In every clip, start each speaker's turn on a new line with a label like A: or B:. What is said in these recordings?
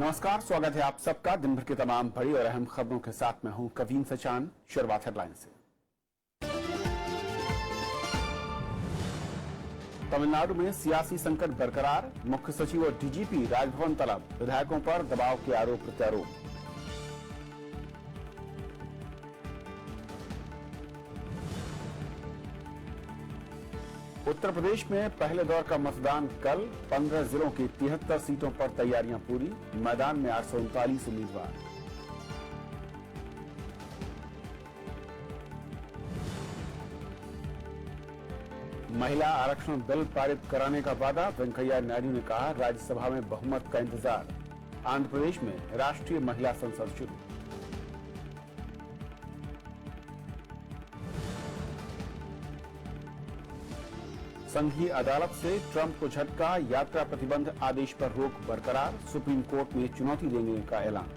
A: नमस्कार, स्वागत है आप सबका दिन भर की तमाम बड़ी और अहम खबरों के साथ मैं हूं कवीन सचान। शुरुआत हेडलाइन से। तमिलनाडु में सियासी संकट बरकरार, मुख्य सचिव और डीजीपी राजभवन तलब, विधायकों पर दबाव के आरोप प्रत्यारोप। उत्तर प्रदेश में पहले दौर का मतदान कल, 15 जिलों की 73 सीटों पर तैयारियां पूरी, मैदान में 839 उम्मीदवार। महिला आरक्षण बिल पारित कराने का वादा, वेंकैया नायडू ने कहा राज्यसभा में बहुमत का इंतजार। आंध्र प्रदेश में राष्ट्रीय महिला संसद शुरू। संघीय अदालत से ट्रंप को झटका, यात्रा प्रतिबंध आदेश पर रोक बरकरार, सुप्रीम कोर्ट में चुनौती देने का ऐलान।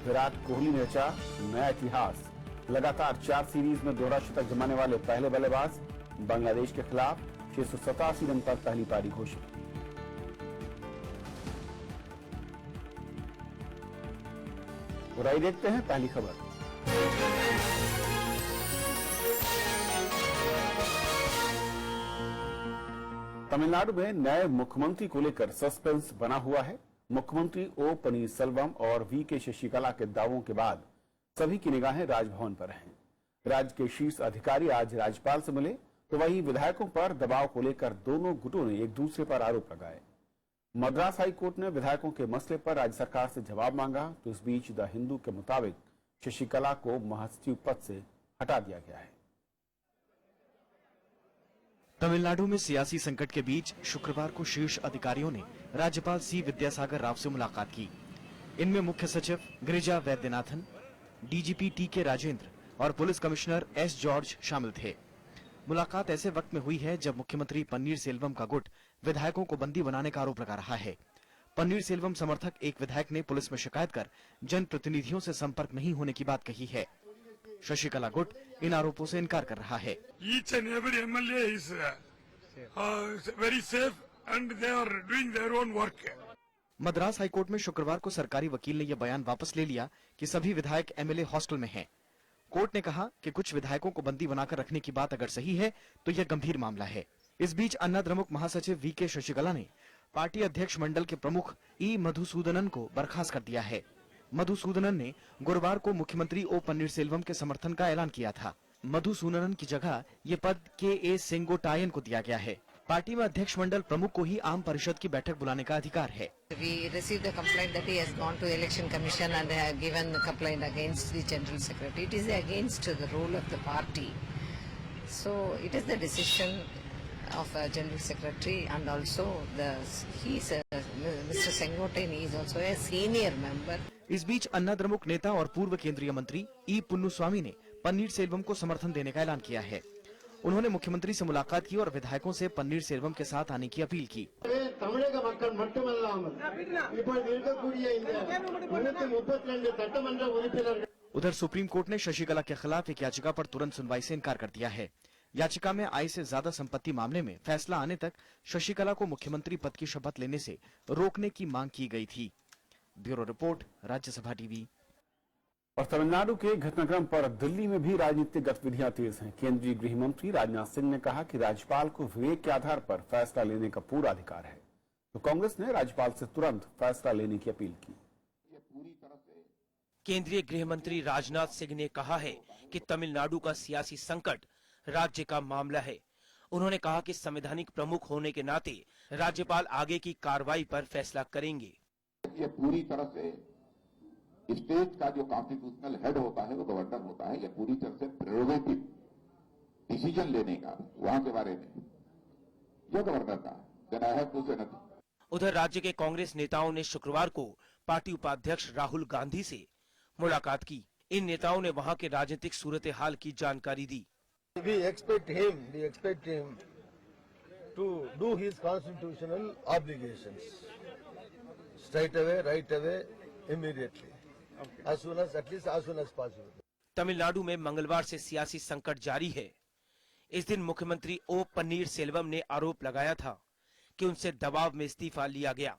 A: विराट कोहली ने रचा नया इतिहास, लगातार 4 सीरीज में दोहरा शतक जमाने वाले पहले बल्लेबाज, बांग्लादेश के खिलाफ 687 रन पर पहली पारी घोषित। और आइए देखते हैं पहली खबर। तमिलनाडु में नए मुख्यमंत्री को लेकर सस्पेंस बना हुआ है। मुख्यमंत्री ओ पनीरसेल्वम और वी के शशिकला के दावों के बाद सभी की निगाहें राजभवन पर हैं। राज्य के शीर्ष अधिकारी आज राज्यपाल से मिले, तो वहीं विधायकों पर दबाव को लेकर दोनों गुटों ने एक दूसरे पर आरोप लगाए। मद्रास हाई कोर्ट ने विधायकों के मसले पर राज्य सरकार से जवाब मांगा, तो इस बीच द हिंदू के मुताबिक शशिकला को महासचिव पद से हटा दिया गया है।
B: तमिलनाडु में सियासी संकट के बीच शुक्रवार को शीर्ष अधिकारियों ने राज्यपाल सी विद्यासागर राव से मुलाकात की। इनमें मुख्य सचिव गिरिजा वैद्यनाथन, डीजीपी टी के राजेंद्र और पुलिस कमिश्नर एस जॉर्ज शामिल थे। मुलाकात ऐसे वक्त में हुई है जब मुख्यमंत्री पन्नीरसेल्वम का गुट विधायकों को बंदी बनाने का आरोप लगा रहा है। पन्नीरसेल्वम समर्थक एक विधायक ने पुलिस में शिकायत कर जनप्रतिनिधियों से संपर्क नहीं होने की बात कही है। शशिकला गुट इन आरोपों से इनकार कर रहा है।
C: Each and every MLA is very safe and they are doing their own work.
B: Madras high court में शुक्रवार को सरकारी वकील ने यह बयान वापस ले लिया कि सभी विधायक एमएलए हॉस्टल में हैं। कोर्ट ने कहा कि कुछ विधायकों को बंदी बनाकर रखने की बात अगर सही है तो यह गंभीर मामला है। इस बीच अन्ना द्रमुक महासचिव वी के शशिकला ने पार्टी अध्यक्ष मंडल के प्रमुख ई मधुसूदनन को बर्खास्त कर दिया है। मधुसूदनन ने गुरुवार को मुख्यमंत्री ओ पन्नीरसेल्वम के समर्थन का ऐलान किया था। मधुसूदनन की जगह ये पद के ए सेंगोटायन को दिया गया है। पार्टी में अध्यक्ष मंडल प्रमुख को ही आम परिषद की बैठक बुलाने का अधिकार है।
D: We received a complaint that he has gone to Election Commission and they have given the complaint against the General Secretary. It is against the role of the party. So it is the decision of General Secretary and also Mr. Sengotain is also a senior member.
B: इस बीच अन्ना द्रमुक नेता और पूर्व केंद्रीय मंत्री ई पुन्नुस्वामी ने पन्नीरसेल्वम को समर्थन देने का ऐलान किया है। उन्होंने मुख्यमंत्री से मुलाकात की और विधायकों से पन्नीरसेल्वम के साथ आने की अपील की। उधर सुप्रीम कोर्ट ने शशिकला के खिलाफ एक याचिका पर तुरंत सुनवाई से इनकार कर दिया है। याचिका में आय से ज्यादा संपत्ति मामले में फैसला आने तक शशिकला को मुख्यमंत्री पद की शपथ लेने से रोकने की मांग की गई थी। Bureau report, Rajya Sabha TV.
A: और तमिलनाडु के घटनाक्रम पर दिल्ली में भी राजनीतिक गतिविधियां तेज हैं। केंद्रीय गृह मंत्री राजनाथ सिंह ने कहा कि राज्यपाल को विवेक के आधार पर फैसला लेने का पूरा अधिकार है, तो कांग्रेस ने राज्यपाल से तुरंत फैसला लेने की अपील की।
E: केंद्रीय गृह मंत्री राजनाथ सिंह ने कहा है कि तमिलनाडु का सियासी संकट राज्य का मामला है। उन्होंने कहा कि संवैधानिक प्रमुख होने के नाते राज्यपाल आगे की कार्रवाई पर फैसला करेंगे।
F: ये पूरी तरह से स्टेट का जो कॉन्स्टिट्यूशनल हेड होता है वो गवर्नर होता है। ये पूरी तरह से प्रेरोगेटिव डिसीजन लेने का वहां के बारे में जो गवर्नर का देन आई हैव टू से नथिंग।
E: उधर राज्य के कांग्रेस नेताओं ने शुक्रवार को पार्टी उपाध्यक्ष राहुल गांधी से मुलाकात की। इन नेताओं ने वहां के राजनीतिक सूरत हाल की जानकारी दी।
G: We expect him to do his constitutional obligations straight away, right away, immediately, as soon as possible.
E: Tamil Nadu में मंगलवार से सियासी संकट जारी है। इस दिन मुख्यमंत्री ओ पन्नीर सेल्वम ने आरोप लगाया था कि उनसे दबाव में इस्तीफा लिया गया।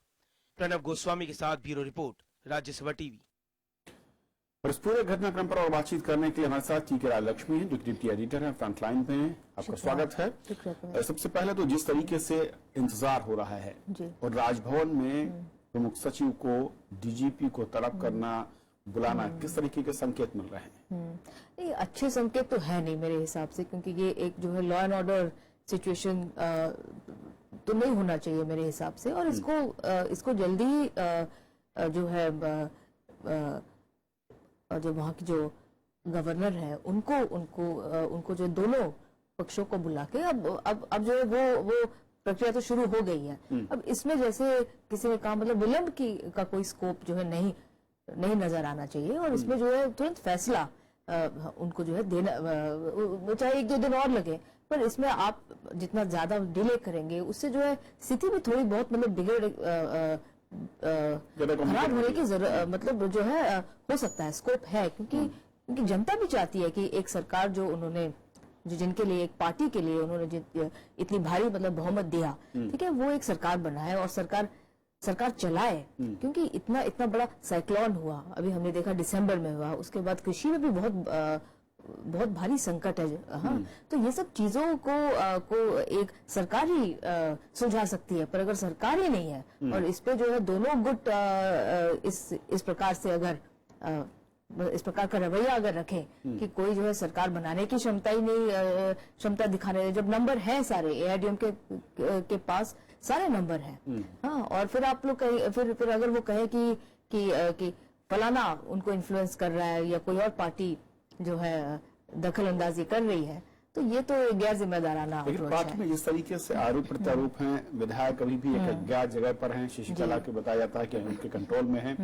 E: प्रणव गोस्वामी के साथ ब्यूरो रिपोर्ट, राज्यसभा टीवी।
A: और इस पूरे घटनाक्रम पर और बातचीत करने के लिए हमारे साथ टी के राजलक्ष्मी हैं, जो डिप्टी एडिटर हैं, फ्रंट लाइन पे हैं। आपका स्वागत है। सबसे पहले तो जिस तरीके से इंतजार हो रहा है और राजभवन में प्रमुख सचिव को, डीजीपी को तलब करना, बुलाना, किस तरीके के संकेत मिल रहे हैं?
H: नहीं, अच्छे संकेत तो है नहीं मेरे हिसाब से, क्योंकि ये एक जो है लॉ एंड ऑर्डर सिचुएशन तो नहीं होना चाहिए मेरे हिसाब से। और इसको जल्दी जो है जो वहाँ की जो गवर्नर है उनको जो दोनों पक्षों को बुला के अब जो है वो प्रक्रिया तो शुरू हो गई है। अब इसमें जैसे किसी ने कहा, मतलब विलंब का कोई स्कोप जो है नहीं नजर आना चाहिए। और इसमें जो है तुरंत फैसला उनको जो है देना, चाहे 1-2 दिन और लगे, पर इसमें आप जितना ज्यादा डिले करेंगे उससे जो है स्थिति भी थोड़ी बहुत मतलब खराब होने की मतलब जो है हो सकता है, स्कोप है। क्योंकि जनता भी चाहती है कि एक सरकार जो उन्होंने जिनके लिए, एक पार्टी के लिए उन्होंने इतनी भारी मतलब बहुमत दिया, ठीक है, वो एक सरकार बनाए और सरकार चलाए। क्योंकि इतना बड़ा साइक्लोन हुआ, अभी हमने देखा दिसंबर में हुआ, उसके बाद कृषि में भी बहुत भारी संकट है। हाँ, तो ये सब चीजों को एक सरकार ही सुलझा सकती है। पर अगर सरकार ही नहीं है और इस पे जो है दोनों गुट इस प्रकार से अगर इस प्रकार का रवैया अगर रखें कि कोई जो है सरकार बनाने की क्षमता ही नहीं, क्षमता दिखा रहे हैं, जब नंबर है सारे एआईडीएम के पास सारे नंबर हैं। हाँ, और फिर आप लोग फिर अगर वो कहे कि फलाना उनको इन्फ्लुएंस कर रहा है या कोई और पार्टी जो है दखल अंदाजी कर रही है, तो ये तो गैर जिम्मेदाराना अप्रोच है।
A: पार्टी में जिस तरीके से आरोप प्रत्यारोप हैं, विधायक अभी भी एक गैर जगह पर हैं, शशिकला के बताया जाता है कि उनके कंट्रोल में है।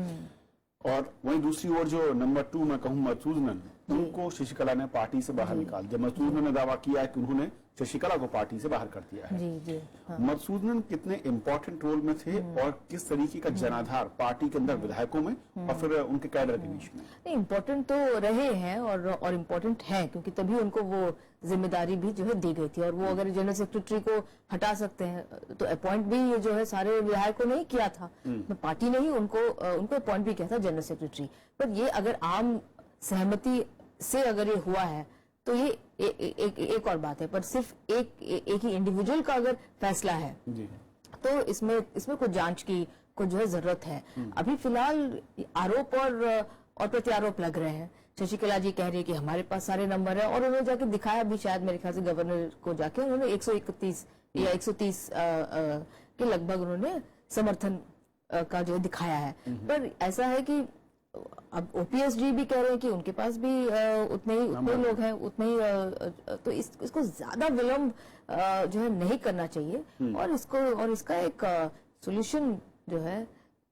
A: और वहीं दूसरी ओर जो नंबर 2 मैं कहूँ मसूदनन, उनको शशिकला ने पार्टी से बाहर निकाल दिया। मसूदनन ने दावा किया है कि उन्होंने शशिकला को पार्टी से बाहर कर दिया है। हाँ। मसूदनन कितने इम्पोर्टेंट रोल में थे और किस तरीके का जनाधार पार्टी के अंदर विधायकों में और फिर उनके कैडर के बीच में?
H: नहीं, इम्पोर्टेंट तो रहे हैं और इम्पोर्टेंट है, क्योंकि तभी उनको वो जिम्मेदारी भी जो है दी गई थी। और वो अगर जनरल सेक्रेटरी को हटा सकते हैं तो अपॉइंट भी जो है सारे विधायकों ने ही किया था, पार्टी ने ही उनको अपॉइंट भी किया था जनरल सेक्रेटरी। पर ये अगर आम सहमति से अगर ये हुआ है तो ये एक और बात है। पर सिर्फ एक ही इंडिविजुअल का अगर फैसला है तो इसमें कुछ जांच की कुछ जो है जरूरत है। अभी फिलहाल आरोप और प्रत्यारोप लग रहे हैं। शशिकला जी कह रही है कि हमारे पास सारे नंबर है, और उन्होंने जाके दिखाया भी, शायद मेरे ख्याल से गवर्नर को जाके उन्होंने 131 या 130 के लगभग उन्होंने समर्थन का जो दिखाया है। पर ऐसा है कि अब ओपीएस जी भी कह रहे हैं कि उनके पास भी उतने लोग हैं, उतने ही तो इसको ज्यादा विलंब जो है नहीं करना चाहिए। और इसका एक सोल्यूशन जो है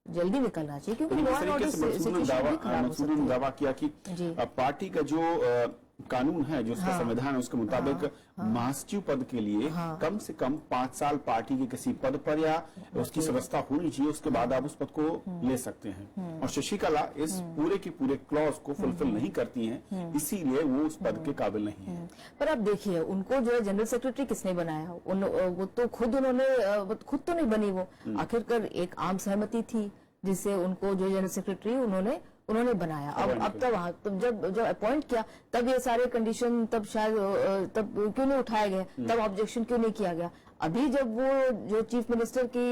H: जल्दी निकलना चाहिए, क्योंकि लॉ एंड ऑर्डर सिचुएशन भी खराब हो सकती है।
A: दावा किया कि पार्टी का जो कानून है, जो उसका संविधान है, उसके मुताबिक महासचिव पद के लिए कम से कम 5 साल पार्टी के किसी पद पर या उसकी सदस्यता होनी चाहिए, उसके बाद आप उस पद को ले सकते हैं। और शशिकला इस पूरे के पूरे क्लॉज को फुलफिल नहीं करती हैं, इसीलिए वो उस पद के काबिल नहीं है।
H: पर अब देखिए, उनको जो है जनरल सेक्रेटरी किसने बनाया? वो तो खुद तो नहीं बनी वो। आखिरकार एक आम सहमति थी जिससे उनको जो जनरल सेक्रेटरी उन्होंने बनाया। अब तब जब अपॉइंट किया तब ये सारे कंडीशन तब क्यों नहीं उठाए गए, तब ऑब्जेक्शन क्यों नहीं किया गया? अभी जब वो जो चीफ मिनिस्टर की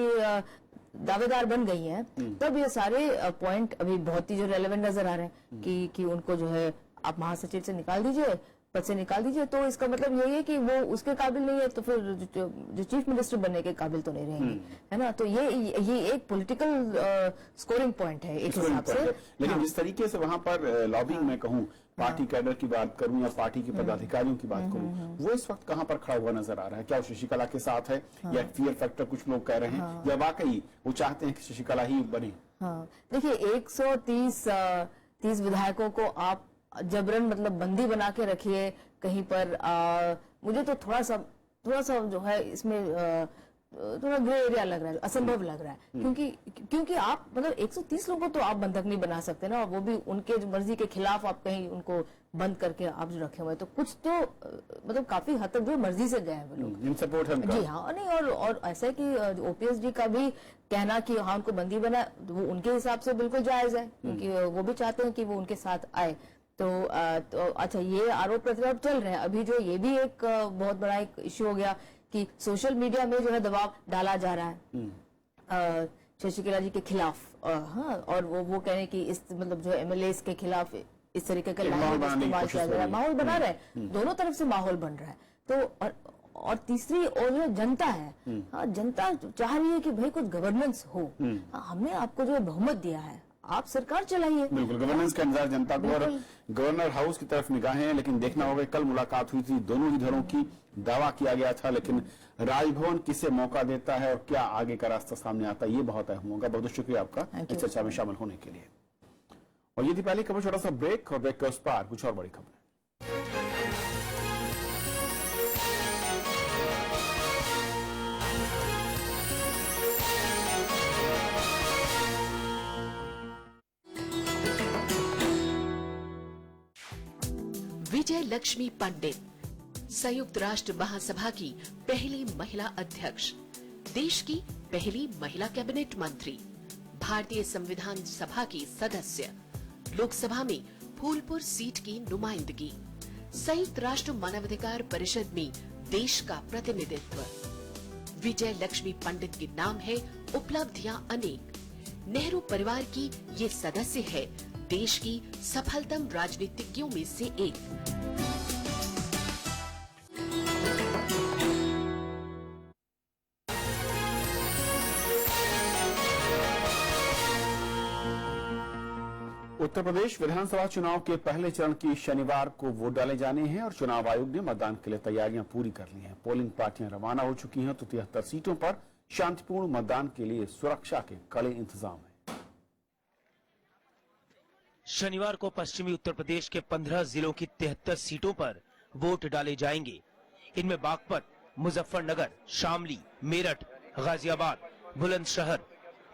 H: दावेदार बन गई हैं, तब ये सारे पॉइंट अभी बहुत ही जो रेलेवेंट नजर आ रहे हैं कि उनको जो है आप महासचिव से निकाल दीजिए, पद से निकाल दीजिए। तो इसका मतलब यही है कि वो उसके काबिल नहीं है, तो फिर जो चीफ मिनिस्टर बनने के काबिल तो नहीं रहेंगे, है ना? तो ये एक पॉलिटिकल स्कोरिंग पॉइंट है एक हिसाब से।
A: लेकिन जिस तरीके से वहां पर लॉबिंग में कहूं, पार्टी कैडर की बात करूं या पार्टी के पदाधिकारियों की बात करूं, वो इस वक्त कहां पर खड़ा हुआ नजर आ रहा है? क्या वो शशिकला के साथ है या फियर फैक्टर कुछ लोग कह रहे हैं, या वाकई वो चाहते हैं कि शशिकला ही बने?
H: हाँ, देखिए 130 विधायकों को आप जबरन मतलब बंदी बना के रखिए कहीं पर। मुझे तो थोड़ा सा जो है इसमें थोड़ा ग्रे एरिया लग रहा है, असंभव लग रहा है, क्योंकि आप मतलब 130 लोगों को तो आप बंधक नहीं बना सकते ना, वो भी उनके मर्जी के खिलाफ आप कहीं उनको बंद करके आप जो रखे हुए हैं, तो कुछ तो मतलब काफी हद तक जो मर्जी से गए हैं वो लोग।
A: इन सपोर्ट है उनका।
H: जी हाँ, नहीं और ऐसा है कि ओपीएस जी का भी कहना कि हाँ उनको बंदी बना, वो उनके हिसाब से बिल्कुल जायज है, क्योंकि वो भी चाहते हैं कि वो उनके साथ आए। तो अच्छा, ये आरोप प्रत्यारोप चल रहे हैं। अभी जो ये भी एक बहुत बड़ा एक इश्यू हो गया कि सोशल मीडिया में जो है दबाव डाला जा रहा है शशिकला जी के खिलाफ। हाँ, और वो कह रहे हैं कि इस मतलब जो एमएलए के खिलाफ इस तरीके का लैंग्वेज इस्तेमाल किया जा रहा है, माहौल बना रहे हैं, दोनों तरफ से माहौल बन रहा है। तो और तीसरी और जो जनता है, हाँ, जनता चाह रही है कि भाई कुछ गवर्नेंस हो। हाँ, हमने आपको जो बहुमत दिया है, आप सरकार चलाइए।
A: बिल्कुल, गवर्नेंस का इंतजार जनता को, और गवर्नर हाउस की तरफ निगाहें हैं। लेकिन देखना होगा, कल मुलाकात हुई थी दोनों ही दलों की, दावा किया गया था, लेकिन राजभवन किसे मौका देता है और क्या आगे का रास्ता सामने आता है, ये बहुत अहम होगा। बहुत बहुत शुक्रिया आपका इस चर्चा में शामिल होने के लिए। और ये थी पहली खबर, छोटा सा ब्रेक, और ब्रेक के उस पार कुछ और बड़ी खबर।
I: विजय लक्ष्मी पंडित, संयुक्त राष्ट्र महासभा की पहली महिला अध्यक्ष, देश की पहली महिला कैबिनेट मंत्री, भारतीय संविधान सभा की सदस्य, लोकसभा में फूलपुर सीट की नुमाइंदगी, संयुक्त राष्ट्र मानवाधिकार परिषद में देश का प्रतिनिधित्व। विजय लक्ष्मी पंडित के नाम है उपलब्धियां अनेक। नेहरू परिवार की ये सदस्य है देश की सफलतम राजनीतिज्ञों में से एक।
A: उत्तर प्रदेश विधानसभा चुनाव के पहले चरण की शनिवार को वोट डाले जाने हैं और चुनाव आयोग ने मतदान के लिए तैयारियां पूरी कर ली हैं। पोलिंग पार्टियां रवाना हो चुकी हैं, तो 73 सीटों पर शांतिपूर्ण मतदान के लिए सुरक्षा के कड़े इंतजाम हैं।
E: शनिवार को पश्चिमी उत्तर प्रदेश के 15 जिलों की 73 सीटों पर वोट डाले जाएंगे। इनमें बागपत, मुजफ्फरनगर, शामली, मेरठ, गाजियाबाद, बुलंदशहर,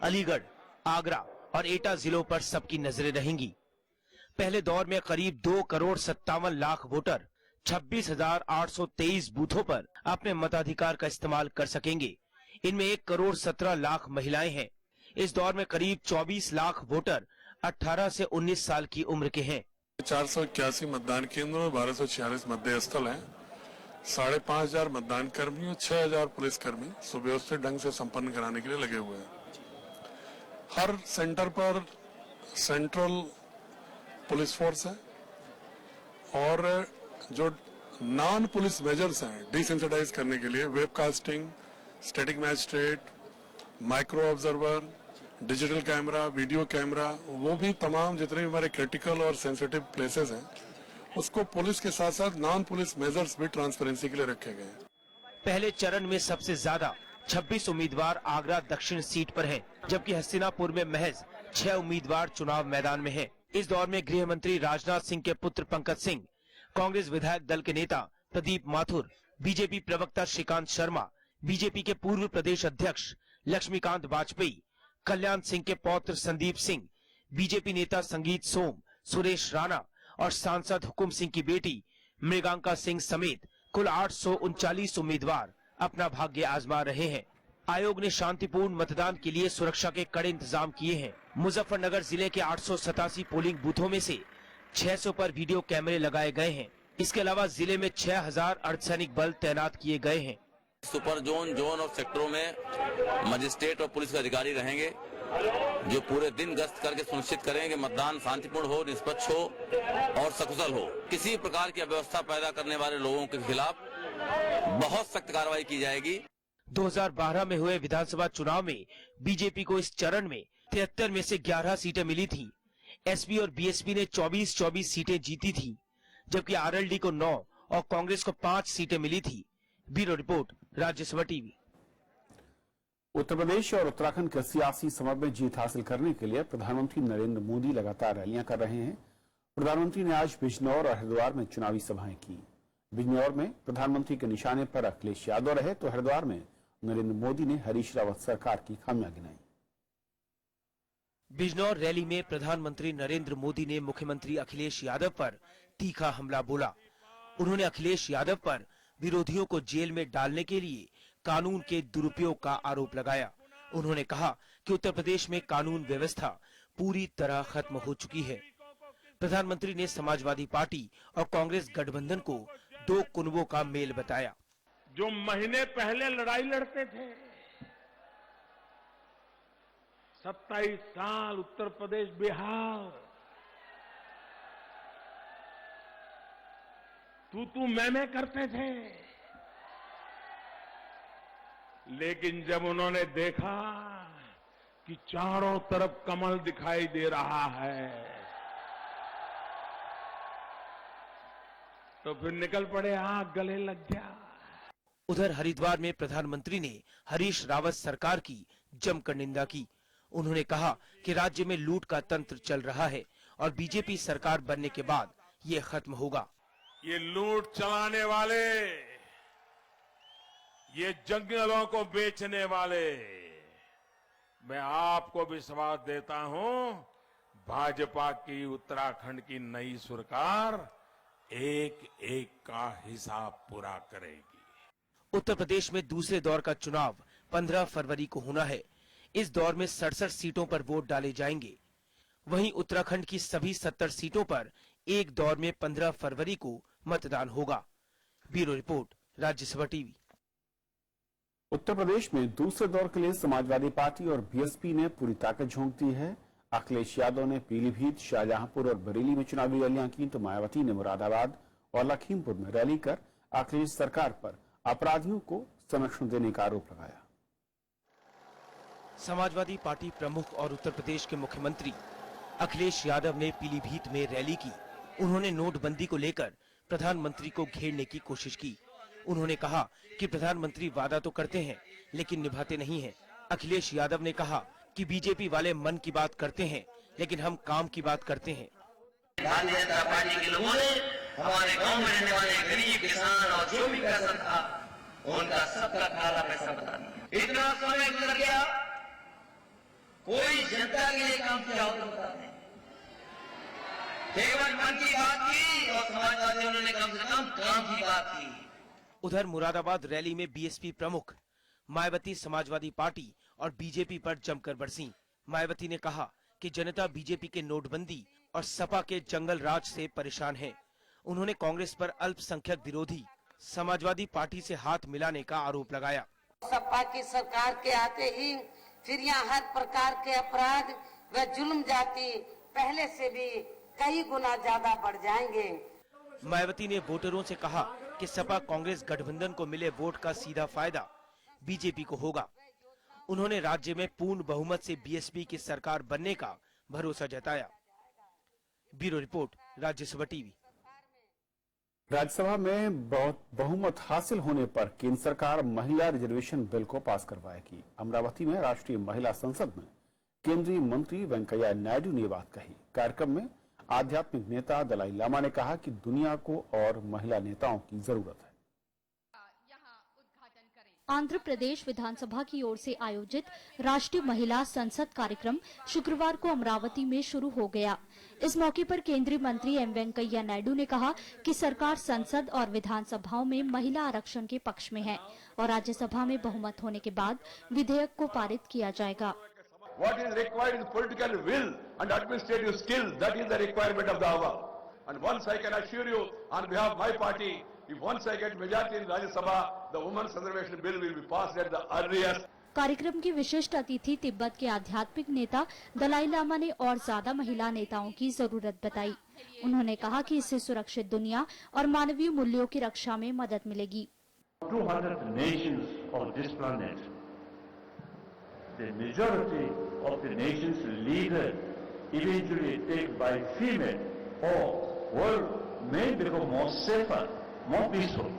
E: अलीगढ़, आगरा और एटा जिलों पर सबकी नजरें रहेंगी। पहले दौर में करीब 2,57,00,000 वोटर 26,823 बूथों पर अपने मताधिकार का इस्तेमाल कर सकेंगे। इनमें 1,17,00,000 महिलाएं हैं। इस दौर में करीब 24 लाख वोटर 18 से 19 साल की उम्र के हैं।
C: 481 मतदान केंद्रों में 1246 मतदेय स्थल हैं। 5,500 मतदान कर्मी और 6,000 पुलिसकर्मी सुव्यवस्थित ढंग से संपन्न कराने के लिए लगे हुए हैं। हर सेंटर पर सेंट्रल पुलिस फोर्स है और जो नॉन पुलिस मेजर्स हैं डिसेंसिटाइज करने के लिए webcasting, static magistrate, micro observer, digital camera, video camera, वो भी तमाम जितने भी हमारे क्रिटिकल और सेंसिटिव प्लेसेस हैं उसको पुलिस के साथ साथ नॉन पुलिस मेजर्स भी ट्रांसपेरेंसी के लिए रखे गए हैं।
E: पहले चरण में सबसे ज्यादा 26 उम्मीदवार आगरा दक्षिण सीट पर हैं, जबकि हस्तिनापुर में महज 6 उम्मीदवार चुनाव मैदान में हैं। इस दौर में गृह मंत्री राजनाथ सिंह के पुत्र पंकज सिंह, कांग्रेस विधायक दल के नेता प्रदीप माथुर, बीजेपी प्रवक्ता श्रीकांत शर्मा, बीजेपी के पूर्व प्रदेश अध्यक्ष लक्ष्मीकांत वाजपेयी, कल्याण सिंह के पौत्र संदीप सिंह, बीजेपी नेता संगीत सोम, सुरेश राणा और सांसद हुकुम सिंह की बेटी मृगांका सिंह समेत कुल 839 उम्मीदवार अपना भाग्य आजमा रहे हैं। आयोग ने शांतिपूर्ण मतदान के लिए सुरक्षा के कड़े इंतजाम किए हैं। मुजफ्फरनगर जिले के 887 पोलिंग बूथों में से 600 पर वीडियो कैमरे लगाए गए हैं। इसके अलावा जिले में 6,000 अर्धसैनिक बल तैनात किए गए हैं।
J: सुपर जोन, जोन और सेक्टरों में मजिस्ट्रेट और पुलिस के अधिकारी रहेंगे जो पूरे दिन गश्त करके सुनिश्चित करेंगे मतदान शांतिपूर्ण हो, निष्पक्ष हो और सकुशल हो। किसी प्रकार की अव्यवस्था पैदा करने वाले लोगों के खिलाफ बहुत सख्त कार्रवाई की जाएगी।
E: 2012 में हुए विधानसभा चुनाव में बीजेपी को इस चरण में 73 में से 11 सीटें मिली थी। एसपी और बीएसपी ने 24 सीटें जीती थी, जबकि आरएलडी को 9 और कांग्रेस को 5 सीटें मिली थी। Bureau report, Rajya Sabha TV.
A: Uttar Pradesh और उत्तराखंड के सियासी समर में जीत हासिल करने के लिए प्रधानमंत्री नरेंद्र मोदी लगातार रैलियां कर रहे हैं। प्रधानमंत्री ने आज बिजनौर और हरिद्वार में चुनावी सभाएं की। बिजनौर में प्रधानमंत्री के निशाने पर अखिलेश यादव रहे, तो हरिद्वार में नरेंद्र मोदी ने हरीश रावत सरकार की खामियां गिनाई।
E: बिजनौर रैली में प्रधानमंत्री नरेंद्र मोदी ने मुख्यमंत्री अखिलेश यादव पर तीखा हमला बोला। उन्होंने अखिलेश यादव पर विरोधियों को जेल में डालने के लिए कानून के दुरुपयोग का आरोप लगाया। उन्होंने कहा कि उत्तर प्रदेश में कानून व्यवस्था पूरी तरह खत्म हो चुकी है। प्रधानमंत्री ने समाजवादी पार्टी और कांग्रेस गठबंधन को दो कुनबों का मेल बताया।
K: जो महीने पहले लड़ाई लड़ते थे, 27 साल उत्तर प्रदेश बिहार तू मैं करते थे, लेकिन जब उन्होंने देखा कि चारों तरफ कमल दिखाई दे रहा है तो फिर निकल पड़े, आग गले लग गया।
E: उधर हरिद्वार में प्रधानमंत्री ने हरीश रावत सरकार की जमकर निंदा की। उन्होंने कहा कि राज्य में लूट का तंत्र चल रहा है और बीजेपी सरकार बनने के बाद ये खत्म होगा।
K: ये लूट चलाने वाले, ये जंगलों को बेचने वाले, मैं आपको विश्वास देता हूं, भाजपा की उत्तराखंड की नई सरकार एक एक का हिसाब पूरा करेगी।
E: उत्तर प्रदेश में दूसरे दौर का चुनाव 15 फरवरी को होना है। इस दौर में 67 सीटों पर वोट डाले जाएंगे। वहीं उत्तराखंड की सभी 70 सीटों पर एक दौर में 15 फरवरी को मतदान होगा। Bureau report, Rajya Sabha TV.
A: Uttar Pradesh में दूसरे दौर के लिए समाजवादी पार्टी और बीएसपी ने पूरी ताकत झोंक दी है। अखिलेश यादव ने पीलीभीत, शाहजहांपुर और बरेली में चुनावी रैलियां की, तो मायावती ने मुरादाबाद और लखीमपुर में रैली कर अखिलेश सरकार पर अपराधियों को संरक्षण देने का आरोप लगाया।
E: समाजवादी पार्टी प्रमुख और उत्तर प्रदेश के मुख्यमंत्री अखिलेश यादव ने पीलीभीत में रैली की। उन्होंने नोटबंदी को लेकर प्रधानमंत्री को घेरने की कोशिश की। उन्होंने कहा कि प्रधानमंत्री वादा तो करते हैं लेकिन निभाते नहीं हैं। अखिलेश यादव ने कहा कि बीजेपी वाले मन की बात करते हैं लेकिन हम काम की बात करते हैं।
L: भारतीय जनता पार्टी के लोगों ने हमारे गांव में रहने वाले गरीब किसान और जो भी पैसा था उनका सबका काला पैसा बता दिया। इतना समय गुजर गया, कोई जनता के लिए काम किया हो तो बताते हैं। केवल मन की बात की और समाजवादियों ने कम से कम काम की बात की।
E: उधर मुरादाबाद रैली में बीएसपी प्रमुख मायावती समाजवादी पार्टी और बीजेपी पर जमकर बरसीं। मायावती ने कहा कि जनता बीजेपी के नोटबंदी और सपा के जंगल राज से परेशान है। उन्होंने कांग्रेस पर अल्पसंख्यक विरोधी समाजवादी पार्टी से हाथ मिलाने का आरोप लगाया।
M: सपा की सरकार के आते ही फिर यहाँ हर प्रकार के अपराध व जुल्म जाति पहले से भी कई गुना ज्यादा बढ़ जाएंगे।
E: मायावती ने वोटरों से कहा कि सपा कांग्रेस गठबंधन को मिले वोट का सीधा फायदा बीजेपी को होगा। उन्होंने राज्य में पूर्ण बहुमत से बीएसपी की सरकार बनने का भरोसा जताया। Bureau report, Rajya Sabha TV.
A: Rajya Sabha में बहुमत हासिल होने पर केंद्र सरकार महिला रिजर्वेशन बिल को पास करवाएगी। अमरावती में राष्ट्रीय महिला संसद में केंद्रीय मंत्री वेंकैया नायडू ने ये बात कही। कार्यक्रम में आध्यात्मिक नेता दलाई लामा ने कहा कि दुनिया को और महिला नेताओं की जरूरत है।
N: आंध्र प्रदेश विधानसभा की ओर से आयोजित राष्ट्रीय महिला संसद कार्यक्रम शुक्रवार को अमरावती में शुरू हो गया। इस मौके पर केंद्रीय मंत्री एम वेंकैया नायडू ने कहा कि सरकार संसद और विधानसभाओं में महिला आरक्षण के पक्ष में है और राज्यसभा में बहुमत होने के बाद विधेयक को पारित किया जाएगा।
O: What is required is political will and administrative skill. That is the requirement of the hour. And once I can assure you, on behalf of my party, if once I get majority in Rajya Sabha, the Women's Reservation Bill will be passed at the earliest.
N: कार्यक्रम की विशिष्ट अतिथि तिब्बत के आध्यात्मिक नेता दलाई लामा ने और ज्यादा महिला नेताओं की जरूरत बताई। उन्होंने कहा कि इससे सुरक्षित दुनिया और मानवीय मूल्यों की रक्षा में मदद मिलेगी।
P: 200 nations of this planet, the majority of the nations leader eventually taken by female, or world may become more safer, more peaceful.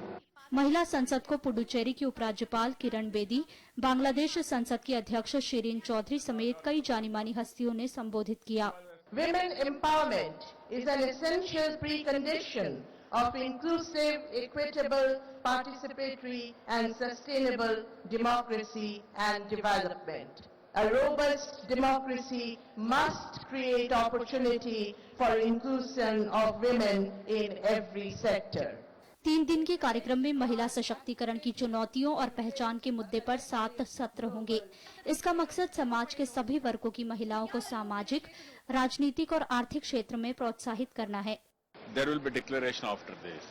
N: महिला संसद को पुडुचेरी की उपराज्यपाल किरण बेदी, बांग्लादेश संसद की अध्यक्ष शिरीन चौधरी समेत कई जानी मानी हस्तियों ने संबोधित किया।
Q: Women empowerment is an essential precondition of inclusive, equitable, participatory and sustainable democracy and development. A robust democracy must create opportunity for inclusion of women in every sector.
N: 3 दिन के कार्यक्रम में महिला सशक्तिकरण की चुनौतियों और पहचान के मुद्दे पर 7 सत्र होंगे। इसका मकसद समाज के सभी वर्गों की महिलाओं को सामाजिक, राजनीतिक और आर्थिक क्षेत्र में प्रोत्साहित करना है।
R: There will be declaration after this.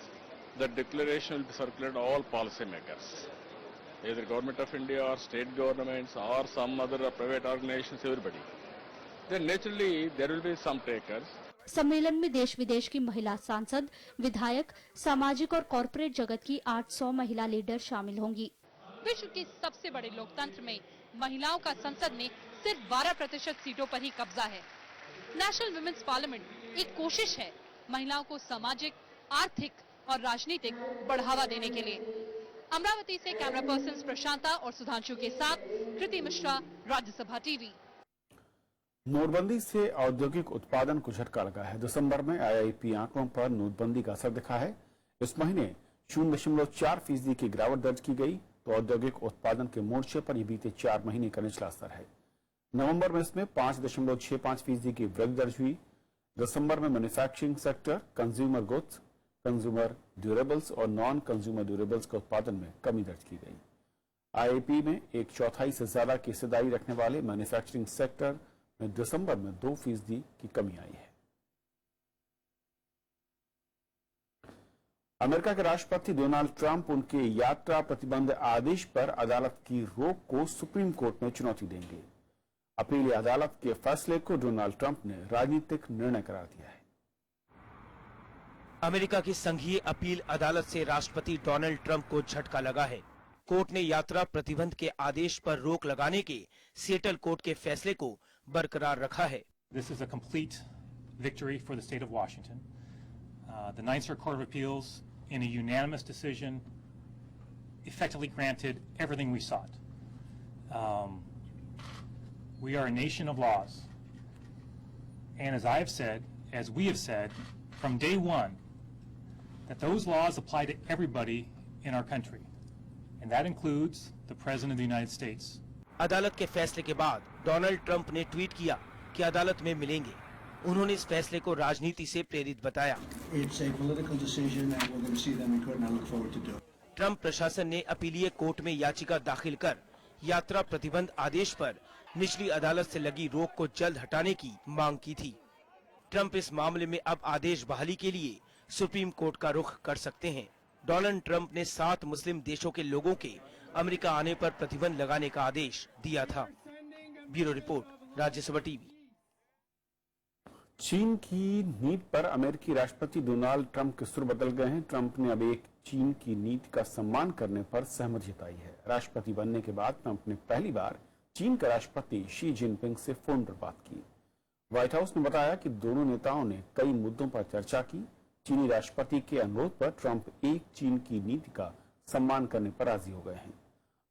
R: The declaration will be circulated to all policy makers, either government of India or state governments or some other private organizations, everybody. Then naturally there will be some takers.
N: सम्मेलन में देश विदेश की महिला सांसद, विधायक, सामाजिक और कॉरपोरेट जगत की 800 महिला लीडर शामिल होंगी।
S: विश्व के सबसे बड़े लोकतंत्र में महिलाओं का संसद में सिर्फ 12% सीटों पर ही कब्जा है। नेशनल वुमेन्स पार्लियामेंट एक कोशिश है महिलाओं को सामाजिक, आर्थिक और राजनीतिक बढ़ावा देने के लिए। अमरावती से कैमरा पर्सन प्रशांता और सुधांशु के साथ कृति मिश्रा, राज्यसभा टीवी।
A: नोटबंदी से औद्योगिक उत्पादन को झटका लगा है। दिसंबर में आईआईपी आंकड़ों पर नोटबंदी का असर दिखा है। इस महीने 0.4% की गिरावट दर्ज की गई, तो औद्योगिक उत्पादन के मोर्चे पर यह बीते 4 महीने का निचला स्तर है। नवंबर में इसमें 5.65% की वृद्धि दर्ज हुई। दिसंबर में manufacturing sector, consumer goods, consumer durables और नॉन कंज्यूमर ड्यूरेबल्स के उत्पादन में कमी दर्ज की गई। आईआईपी में 1/4 से ज्यादा की हिस्सेदारी रखने वाले मैन्युफैक्चरिंग सेक्टर में दिसंबर में 2% की कमी आई है। अमेरिका के राष्ट्रपति डोनाल्ड ट्रंप उनके यात्रा प्रतिबंध आदेश पर अदालत की रोक को सुप्रीम कोर्ट में चुनौती देंगे। अपीली अदालत के फैसले को डोनाल्ड ट्रंप ने राजनीतिक निर्णय करार दिया है।
E: अमेरिका की संघीय अपील अदालत से राष्ट्रपति डोनाल्ड ट्रंप को झटका लगा है। कोर्ट ने यात्रा प्रतिबंध के आदेश पर रोक लगाने के सिएटल कोर्ट के फैसले को बरकरार रखा है।
T: This is a complete victory for the state of Washington. The Ninth Circuit Court of Appeals, in a unanimous decision, effectively granted everything we sought. We are a nation of laws, and as I have said, as we have said, from day one, that those laws apply to everybody in our country, and that includes the President of the United States.
E: अदालत के फैसले के बाद Donald Trump ने tweet किया कि अदालत में मिलेंगे। उन्होंने इस फैसले को राजनीति से प्रेरित बताया। ट्रंप प्रशासन ने अपीलीय कोर्ट में याचिका दाखिल कर यात्रा प्रतिबंध आदेश पर निचली अदालत से लगी रोक को जल्द हटाने की मांग की थी। ट्रंप इस मामले में अब आदेश बहाली के लिए सुप्रीम कोर्ट का रुख कर सकते हैं। डोनाल्ड ट्रंप ने 7 मुस्लिम देशों के लोगों के अमेरिका आने पर प्रतिबंध लगाने का आदेश दिया था। Bureau report, Rajya Sabha TV.
A: चीन की नीति पर अमेरिकी राष्ट्रपति डोनाल्ड ट्रंप के सुर बदल गए हैं। ट्रंप ने अब एक चीन की नीति का सम्मान करने पर सहमति जताई है। राष्ट्रपति बनने के बाद ट्रंप ने पहली बार चीन के राष्ट्रपति शी जिनपिंग से फोन पर बात की। व्हाइट हाउस ने बताया कि दोनों नेताओं ने कई मुद्दों पर चर्चा की। चीनी राष्ट्रपति के अनुरोध पर ट्रंप एक चीन की नीति का सम्मान करने पर राजी हो गए हैं।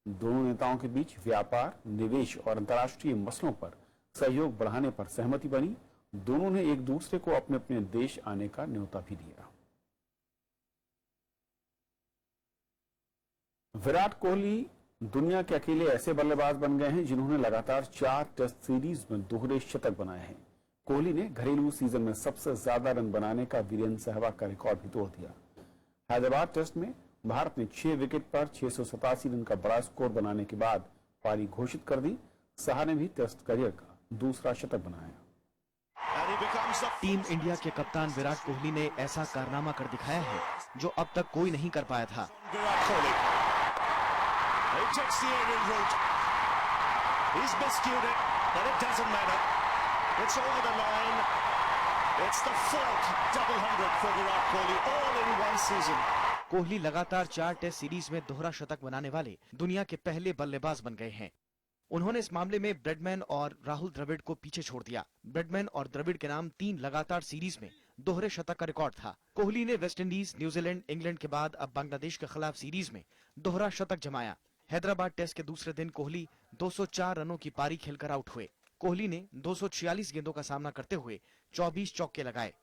A: दोनों नेताओं के बीच व्यापार, निवेश और अंतर्राष्ट्रीय मसलों पर सहयोग बढ़ाने पर सहमति बनी। दोनों ने एक दूसरे को अपने अपने देश आने का न्योता भी दिया। विराट कोहली दुनिया के अकेले ऐसे बल्लेबाज बन गए हैं जिन्होंने लगातार 4 टेस्ट सीरीज में दोहरे शतक बनाए हैं। कोहली ने घरेलू सीजन में सबसे ज्यादा रन बनाने का वीरेंद्र सहवाग का रिकॉर्ड भी तोड़ दिया। हैदराबाद टेस्ट में भारत ने 6 विकेट पर 687 रन का बड़ा स्कोर बनाने के बाद पारी घोषित कर दी। साहा ने भी टेस्ट करियर का दूसरा शतक बनाया।
B: टीम इंडिया के कप्तान विराट कोहली ने ऐसा कारनामा कर दिखाया है जो अब तक कोई नहीं कर पाया था। कोहली लगातार 4 टेस्ट सीरीज में दोहरा शतक बनाने वाले दुनिया के पहले बल्लेबाज बन गए हैं। उन्होंने इस मामले में ब्रेडमैन और राहुल द्रविड़ को पीछे छोड़ दिया। ब्रेडमैन और द्रविड़ के नाम 3 लगातार सीरीज में दोहरे शतक का रिकॉर्ड था। कोहली ने वेस्टइंडीज, न्यूजीलैंड, इंग्लैंड के बाद अब बांग्लादेश के खिलाफ सीरीज में दोहरा शतक जमाया। हैदराबाद टेस्ट के दूसरे दिन कोहली 204 रनों की पारी खेलकर आउट हुए। कोहली ने 246 गेंदों का सामना करते हुए 24 चौके लगाए।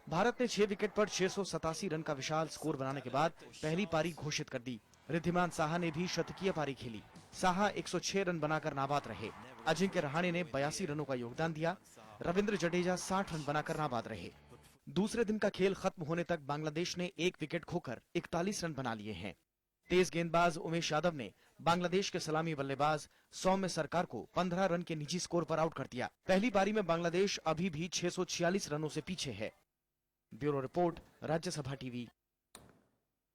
B: भारत ने 6 विकेट पर 687 रन का विशाल स्कोर बनाने के बाद पहली पारी घोषित कर दी। रिद्धिमान साहा ने भी शतकीय पारी खेली। साहा 106 रन बनाकर नाबाद रहे। अजिंक्य रहाणे ने 82 रनों का योगदान दिया। रविंद्र जडेजा 60 रन बनाकर नाबाद रहे। दूसरे दिन का खेल खत्म होने तक बांग्लादेश ने 1 विकेट खोकर 41 रन बना लिए हैं। तेज गेंदबाज उमेश यादव ने बांग्लादेश के सलामी बल्लेबाज सौम्य सरकार को 15 रन के निजी स्कोर पर आउट कर दिया। पहली पारी में बांग्लादेश अभी भी 646 रनों से पीछे है। Bureau report, Rajya Sabha TV.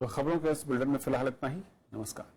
A: तो खबरों के इस बुलेटिन में फिलहाल इतना ही। नमस्कार।